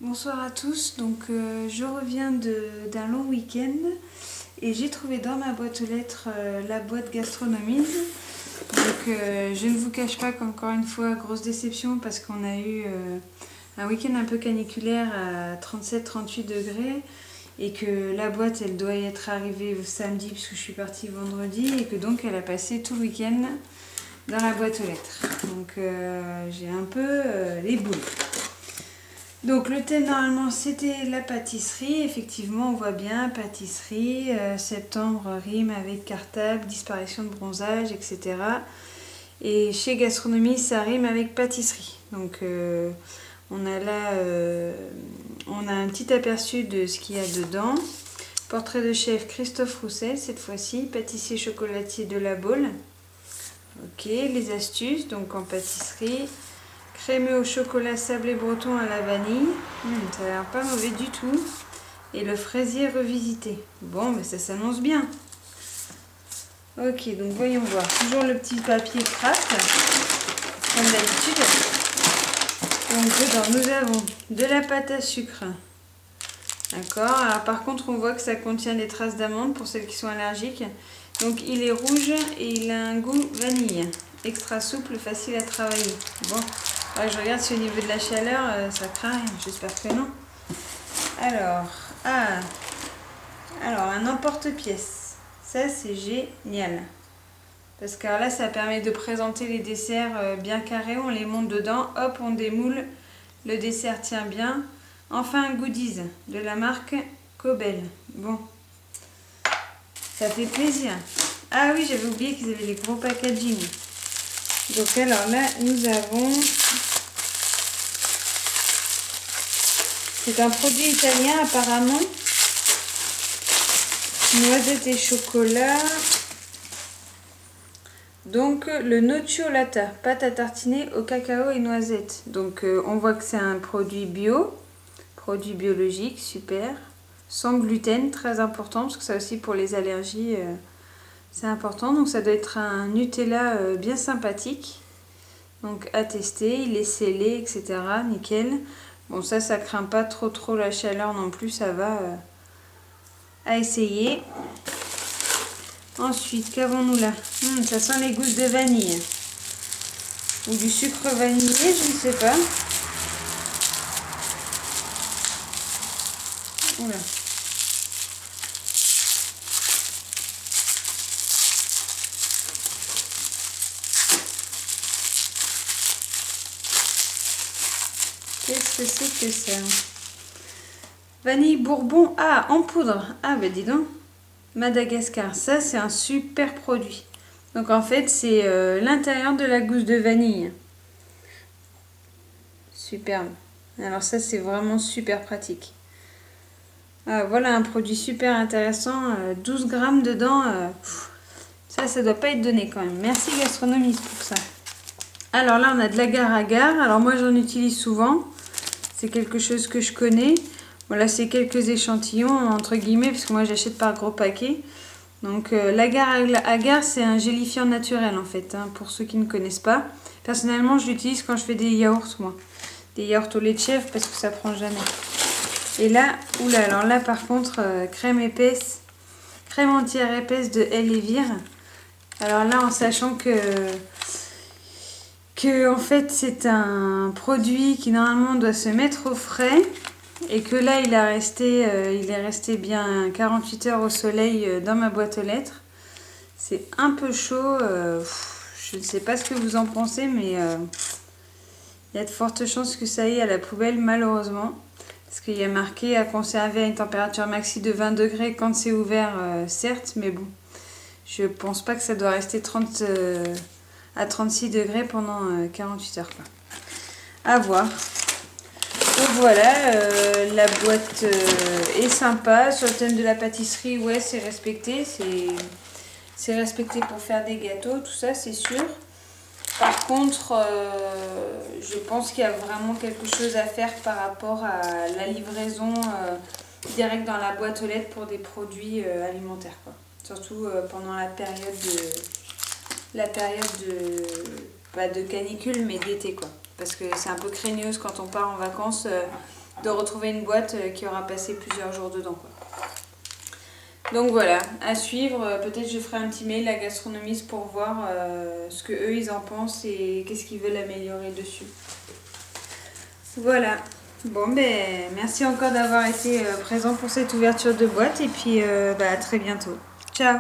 Bonsoir à tous, je reviens d'un long week-end et j'ai trouvé dans ma boîte aux lettres la boîte Gastronomise. Je ne vous cache pas qu'encore une fois, grosse déception parce qu'on a eu un week-end un peu caniculaire à 37-38 degrés et que la boîte elle doit y être arrivée samedi puisque je suis partie vendredi et que donc elle a passé tout le week-end dans la boîte aux lettres. J'ai un peu les boules. Donc le thème normalement c'était la pâtisserie, effectivement on voit bien pâtisserie, septembre rime avec cartable, disparition de bronzage, etc. Et chez Gastronomie ça rime avec pâtisserie. On a là on a un petit aperçu de ce qu'il y a dedans. Portrait de chef Christophe Roussel cette fois-ci, pâtissier chocolatier de la Baule. Ok, les astuces donc en pâtisserie. Crémeux au chocolat sablé breton à la vanille. Ça a l'air pas mauvais du tout. Et le fraisier revisité. Bon, mais ça s'annonce bien. Ok, donc voyons voir. Toujours le petit papier craft, comme d'habitude. Donc dedans, nous avons de la pâte à sucre. D'accord. Alors par contre, on voit que ça contient des traces d'amande pour celles qui sont allergiques. Donc il est rouge et il a un goût vanille. Extra souple, facile à travailler. Bon. Ouais, je regarde si au niveau de la chaleur, ça craint rien. J'espère que non. Alors, un emporte-pièce. Ça, c'est génial. Parce que là, ça permet de présenter les desserts bien carrés. On les monte dedans. Hop, on démoule. Le dessert tient bien. Enfin, un goodies de la marque Cobel. Bon. Ça fait plaisir. Ah oui, j'avais oublié qu'ils avaient les gros packaging. Donc alors là, nous avons... C'est un produit italien apparemment. Noisettes et chocolat. Donc le nocciolata, pâte à tartiner au cacao et noisettes. Donc on voit que c'est un produit bio, produit biologique, super. Sans gluten, très important parce que ça aussi pour les allergies, c'est important. Donc ça doit être un Nutella bien sympathique. Donc à tester, il est scellé, etc. Nickel. Bon, ça craint pas trop la chaleur non plus, ça va à essayer. Ensuite, qu'avons-nous là? Ça sent les gousses de vanille. Ou du sucre vanillé, je ne sais pas. Oula. Qu'est-ce que c'est que ça? Vanille bourbon, en poudre. Ah bah dis donc. Madagascar, ça c'est un super produit. Donc en fait c'est l'intérieur de la gousse de vanille. Superbe. Alors ça c'est vraiment super pratique. Voilà un produit super intéressant. 12 grammes dedans. Ça doit pas être donné quand même. Merci Gastronomiste pour ça. Alors là on a de l'agar-agar. Alors moi j'en utilise souvent. C'est quelque chose que je connais. Voilà, c'est quelques échantillons entre guillemets parce que moi j'achète par gros paquet. Donc l'agar-agar c'est un gélifiant naturel en fait, hein, pour ceux qui ne connaissent pas. Personnellement je l'utilise quand je fais des yaourts moi. Des yaourts au lait de chèvre parce que ça prend jamais. Et là, alors là par contre crème épaisse, crème entière épaisse de Elevir. Alors là en sachant que en fait c'est un produit qui normalement doit se mettre au frais. Et que là, il est resté bien 48 heures au soleil dans ma boîte aux lettres. C'est un peu chaud. Je ne sais pas ce que vous en pensez, mais il y a de fortes chances que ça aille à la poubelle, malheureusement. Parce qu'il y a marqué à conserver à une température maxi de 20 degrés quand c'est ouvert, certes, mais bon. Je pense pas que ça doit rester 30 à 36 degrés pendant 48 heures, quoi. À voir. Donc voilà, la boîte est sympa. Sur le thème de la pâtisserie, ouais, c'est respecté. C'est respecté pour faire des gâteaux, tout ça, c'est sûr. Par contre, je pense qu'il y a vraiment quelque chose à faire par rapport à la livraison directe dans la boîte aux lettres pour des produits alimentaires, quoi. Surtout pendant la période pas de canicule, mais d'été, quoi. Parce que c'est un peu craigneuse quand on part en vacances de retrouver une boîte qui aura passé plusieurs jours dedans, quoi. Donc voilà, à suivre. Peut-être je ferai un petit mail à Gastronomiste pour voir ce que eux ils en pensent et qu'est-ce qu'ils veulent améliorer dessus. Voilà. Bon, ben merci encore d'avoir été présent pour cette ouverture de boîte et puis à très bientôt. Ciao!